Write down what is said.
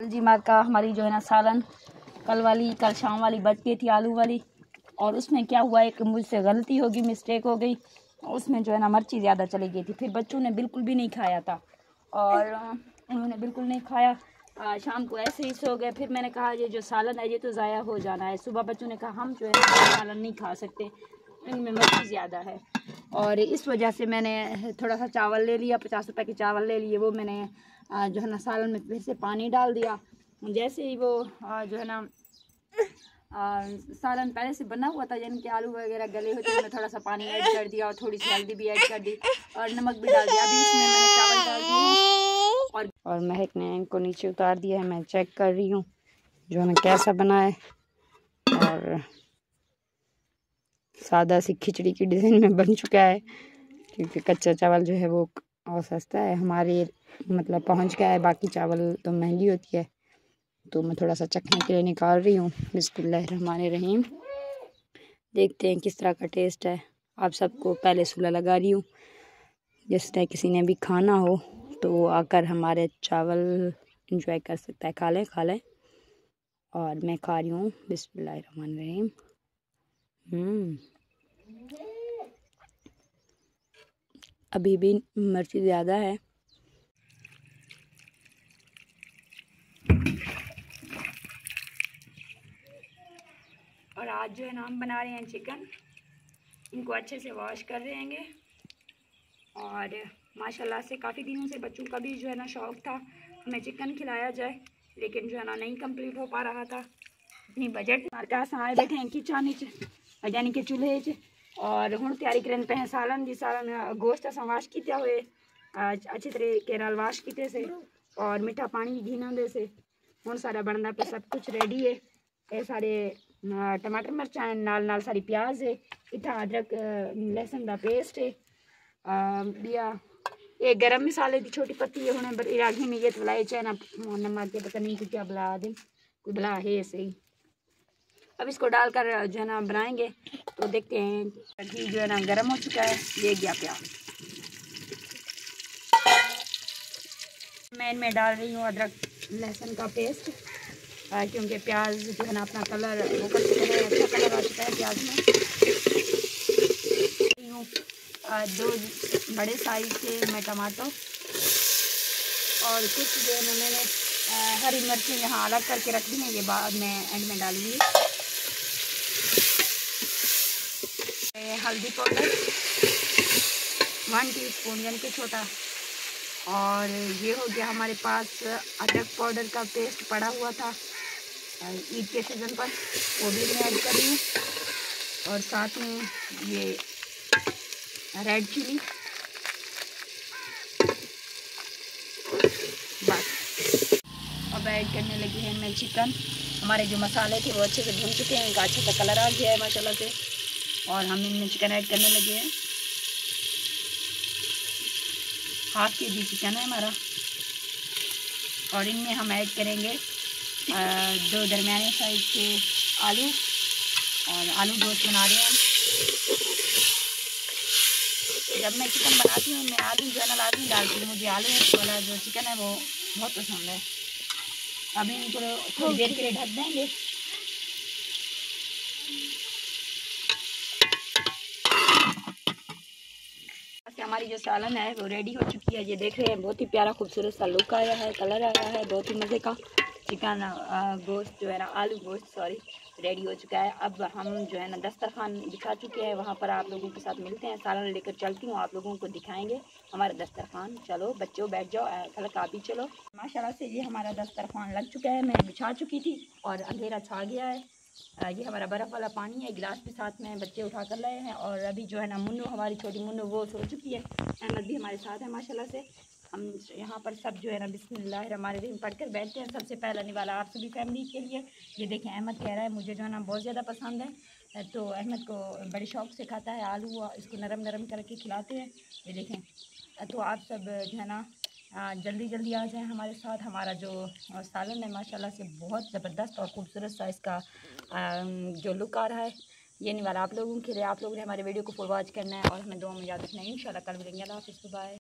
जी मार का हमारी जो है ना सालन कल शाम वाली बच गई थी आलू वाली, और उसमें क्या हुआ, एक मुझसे गलती होगी, मिस्टेक हो गई, उसमें जो है ना मिर्ची ज़्यादा चली गई थी। फिर बच्चों ने बिल्कुल भी नहीं खाया था और उन्होंने बिल्कुल नहीं खाया। शाम को ऐसे ही सो गए। फिर मैंने कहा ये जो सालन है ये तो ज़ाया हो जाना है। सुबह बच्चों ने कहा हम जो है ना सालन नहीं खा सकते, इनमें मिर्ची ज़्यादा है, और इस वजह से मैंने थोड़ा सा चावल ले लिया, 50 रुपये के चावल ले लिए। वो मैंने जो है ना सालन में फिर से पानी डाल दिया। जैसे ही वो जो है ना सालन पहले से बना हुआ था, यानी कि आलू वगैरह गले होते हैं, मैं थोड़ा सा पानी ऐड कर दिया और थोड़ी सी हल्दी भी ऐड कर दी और नमक भी डाल दिया। अभी इसमें मैंने चावल डाल दिए और महक ने इनको नीचे उतार दिया है। मैं चेक कर रही हूँ जो है ना कैसा बना है, और सादा सी खिचड़ी की डिज़ाइन में बन चुका है, क्योंकि कच्चा चावल जो है वो और सस्ता है हमारे मतलब पहुँच गया है। बाकी चावल तो महंगी होती है, तो मैं थोड़ा सा चखने के लिए निकाल रही हूँ। बिस्मिल्लाहिर्रहमानिर्रहीम। देखते हैं किस तरह का टेस्ट है। आप सबको पहले सुला लगा रही हूँ, जिस तरह किसी ने भी खाना हो तो आकर हमारे चावल इंजॉय कर सकता है। खा लें। और मैं खा रही हूँ बिस्मिल्लाहिर्रहमानिर्रहीम। अभी भी मिर्ची ज़्यादा है। और आज जो है ना हम बना रहे हैं चिकन। इनको अच्छे से वॉश कर देंगे, और माशाल्लाह से काफ़ी दिनों से बच्चों का भी जो है ना शौक़ था हमें चिकन खिलाया जाए, लेकिन जो है ना नहीं कंप्लीट हो पा रहा था। इतनी बजट मार्का आए बैठे हैं किचन यानी कि चूल्हे च, और हूँ तैयारी करें पे हैं सालन दी। सालन गोश्त अस वाश किया हुए अच्छे तरीके नाल वाश किते से, और मिठा पानी घीना दे से हूँ सारा बनना पे सब कुछ रेडी है। ये सारे टमाटर मिर्चा नाल सारी प्याज है, इतना अदरक लहसुन का पेस्ट है, बिया ये गरम मसाले की छोटी पत्ती है। हूँ इरागी में ये बुलाए चाहे ना नमक के पता नहीं कि क्या बुला दे, कोई बुला है सही। अब इसको डालकर जो है ना बनाएंगे, तो देखते हैं। घी जो है ना गरम हो चुका है, ये गया प्याज। मैं इनमें डाल रही हूँ अदरक लहसुन का पेस्ट, क्योंकि प्याज जो है ना अपना कलर वो कर चुका है, अच्छा कलर आ चुका है प्याज में। 2 बड़े साइज के मैं टमाटर और कुछ जो है ना मैंने हरी मिर्चें यहाँ अलग करके रख दी हैं, ये बाद में एंड में डालूंगी। हल्दी पाउडर 1 टीस्पून यानी कि छोटा, और ये हो गया हमारे पास अदरक पाउडर का पेस्ट पड़ा हुआ था ईद के सीज़न पर, वो भी मैं ऐड कर रही हूँ। और साथ में ये रेड चिली, बस। अब ऐड करने लगी है मैं चिकन। हमारे जो मसाले थे वो अच्छे से भून चुके हैं, इनका अच्छा सा कलर आ गया है माशाल्लाह से, और हम इनमें चिकन ऐड करने लगे हैं। 1/2 kg चिकन है हमारा, और इनमें हम ऐड करेंगे 2 दरमियाने साइज के आलू, और आलू गोश्त बना रहे हैं। जब मैं चिकन बनाती हूँ मैं आलू जो है ना लाजमी डालती हूँ, मुझे आलू वाला जो चिकन है वो बहुत पसंद है। अभी इनको थोड़ी देर के लिए ढक देंगे। हमारी जो सालन है वो रेडी हो चुकी है। ये देख रहे हैं बहुत ही प्यारा खूबसूरत सा लुक आया है, कलर आया है, बहुत ही मज़े का। चिकन गोश्त जो है ना आलू गोश्त सॉरी रेडी हो चुका है। अब हम जो है ना दस्तरखान दिखा चुके हैं, वहाँ पर आप लोगों के साथ मिलते हैं। सालन लेकर चलती हूँ, आप लोगों को दिखाएंगे हमारा दस्तरखान। चलो बच्चों बैठ जाओ, फलक आप भी चलो। माशाल्लाह से ये हमारा दस्तरखान लग चुका है, मैं बिछा चुकी थी और अंधेरा छा गया है। ये हमारा बर्फ़ वाला पानी है, गिलास भी साथ में बच्चे उठा कर लाए हैं। और अभी जो है ना मुन्नू हमारी छोटी मुन्नू वो सो चुकी है। अहमद भी हमारे साथ है माशाल्लाह से। हम यहाँ पर सब जो है ना बिस्मिल्लाहिर्रहमानिर्रहीम पढ़कर बैठते हैं। सबसे पहला निवाला आप सभी फैमिली के लिए। ये देखें अहमद कह रहा है मुझे जो है ना बहुत ज़्यादा पसंद है, तो अहमद को बड़े शौक़ से खाता है आलू, इसको नरम नरम करके खिलाते हैं। ये देखें, तो आप सब जो है ना जल्दी जल्दी आ जाएं हमारे साथ। हमारा जो सालन है माशाल्लाह से बहुत ज़बरदस्त और ख़ूबसूरत सा इसका जो लुक आ रहा है, ये नहीं वाला आप लोगों के लिए। आप लोगों ने हमारे वीडियो को फुल वॉच करना है और हमें दुआ में याद रखना है। इंशाल्लाह कल मिलेंगे। अल्लाह हाफ़िज़, बाय।